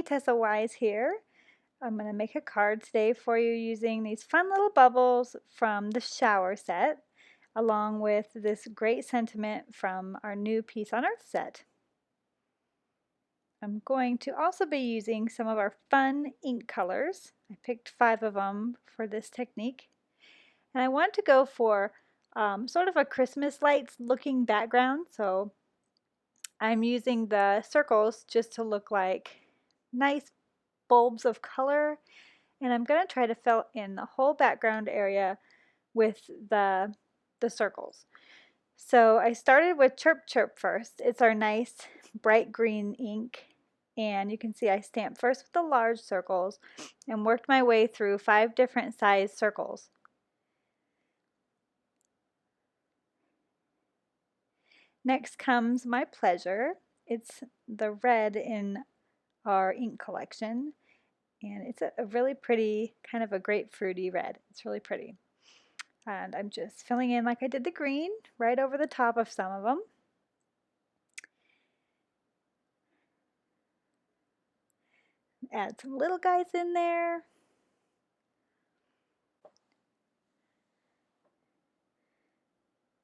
Tessa Wise here. I'm going to make a card today for you using these fun little bubbles from the shower set, along with this great sentiment from our new Peace on Earth set. I'm going to also be using some of our fun ink colors. I picked 5 of them for this technique. And I want to go for sort of a Christmas lights looking background, so I'm using the circles just to look like nice bulbs of color, and I'm going to try to fill in the whole background area with the circles. So I started with Chirp Chirp first. It's our nice bright green ink, and you can see I stamped first with the large circles and worked my way through 5 different size circles. Next comes My Pleasure. It's the red in our ink collection, and it's a really pretty, kind of a grapefruity red. It's really pretty. And I'm just filling in like I did the green right over the top of some of them. Add some little guys in there.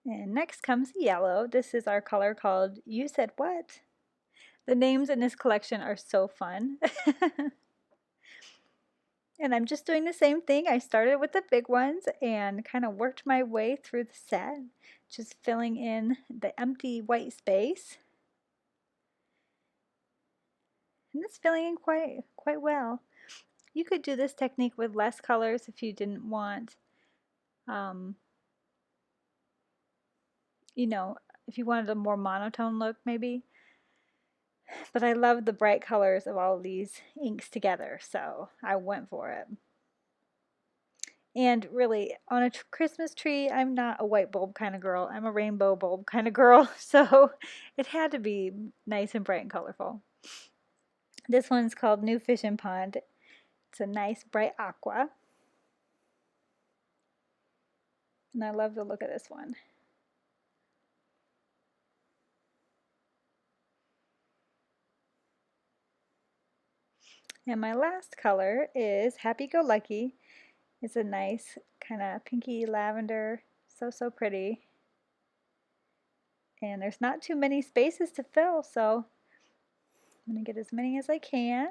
And next comes yellow. This is our color called You Said What? The names in this collection are so fun. And I'm just doing the same thing. I started with the big ones and kind of worked my way through the set, just filling in the empty white space. And it's filling in quite well. You could do this technique with less colors if you didn't want, you know, if you wanted a more monotone look maybe. But I love the bright colors of all of these inks together, so I went for it. And really, on a Christmas tree, I'm not a white bulb kind of girl. I'm a rainbow bulb kind of girl, so it had to be nice and bright and colorful. This one's called New Fishing Pond. It's a nice bright aqua. And I love the look of this one. And my last color is Happy Go Lucky. It's a nice kind of pinky lavender, so pretty. And there's not too many spaces to fill, so I'm going to get as many as I can.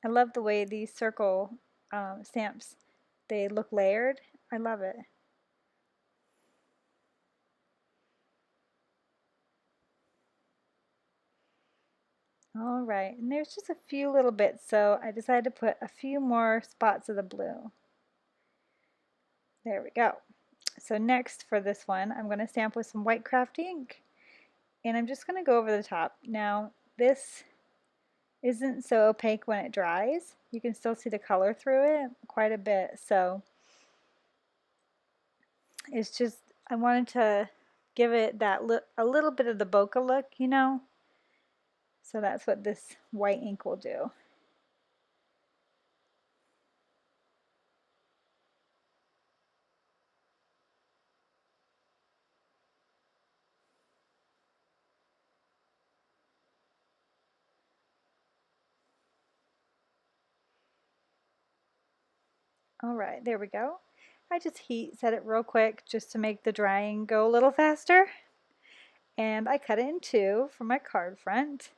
I love the way these circle stamps, they look layered. I love it. All right, and there's just a few little bits, so I decided to put a few more spots of the blue. There we go. So next for this one, I'm going to stamp with some white craft ink, and I'm just going to go over the top. Now, this isn't so opaque when it dries. You can still see the color through it quite a bit, so it's just, I wanted to give it that a little bit of the bokeh look, you know? So that's what this white ink will do. All right, there we go. I just heat set it real quick just to make the drying go a little faster. And I cut it in 2 for my card front.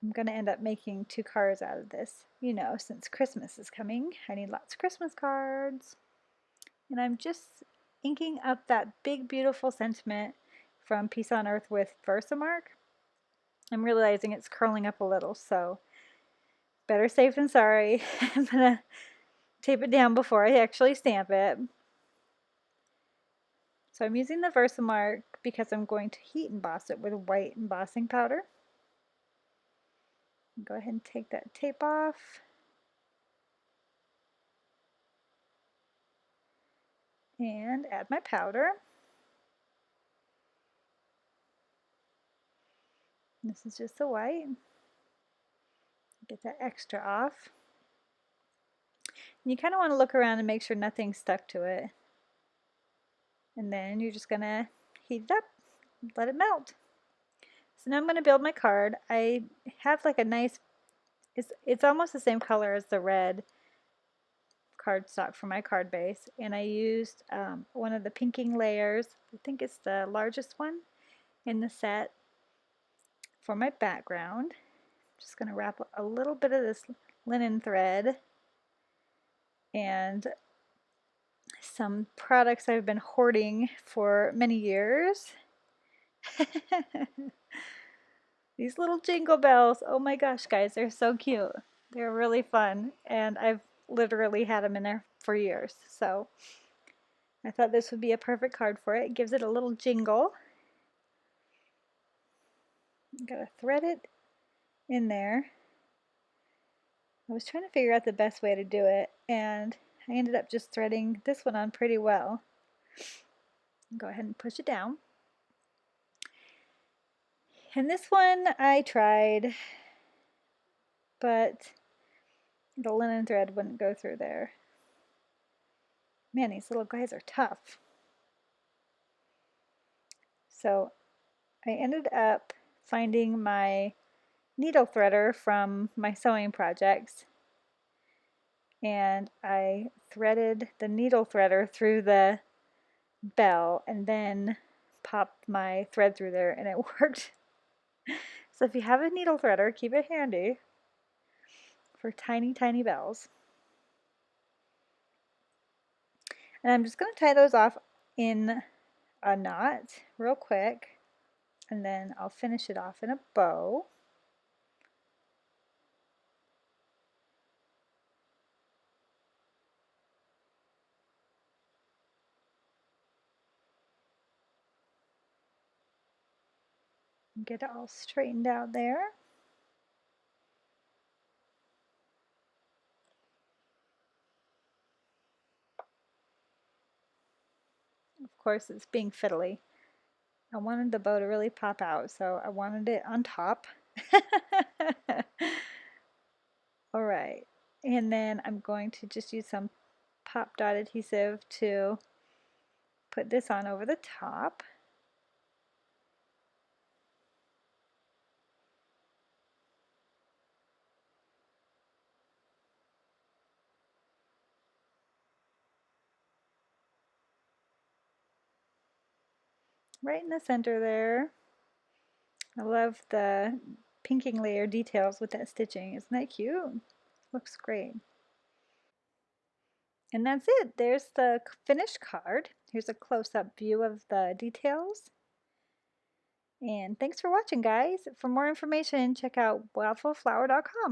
I'm going to end up making 2 cards out of this. You know, since Christmas is coming, I need lots of Christmas cards. And I'm just inking up that big, beautiful sentiment from Peace on Earth with Versamark. I'm realizing it's curling up a little, so better safe than sorry. I'm going to tape it down before I actually stamp it. So I'm using the Versamark because I'm going to heat emboss it with white embossing powder. Go ahead and take that tape off. And add my powder. This is just the white. Get that extra off. You kind of want to look around and make sure nothing's stuck to it. And then you're just going to heat it up, let it melt. So now I'm going to build my card. I have like a nice, it's almost the same color as the red cardstock for my card base. And I used one of the pinking layers. I think it's the largest one in the set for my background. Just going to wrap a little bit of this linen thread and some products I've been hoarding for many years. These little jingle bells. Oh my gosh, guys, they're so cute. They're really fun, and I've literally had them in there for years. So I thought this would be a perfect card for it. It gives it a little jingle. I'm gonna thread it in there. I was trying to figure out the best way to do it, and I ended up just threading this one on pretty well. Go ahead and push it down. And this one I tried, but the linen thread wouldn't go through there. Man, these little guys are tough. So I ended up finding my needle threader from my sewing projects, and I threaded the needle threader through the bell and then popped my thread through there, and it worked. So if you have a needle threader, keep it handy for tiny, tiny bells. And I'm just going to tie those off in a knot real quick, and then I'll finish it off in a bow. Get it all straightened out there. Of course, it's being fiddly. I wanted the bow to really pop out, so I wanted it on top. All right, and then I'm going to just use some pop dot adhesive to put this on over the top. Right in the center there. I love the pinking layer details with that stitching. Isn't that cute? Looks great. And that's it. There's the finished card. Here's a close-up view of the details. And thanks for watching, guys. For more information, check out waffleflower.com.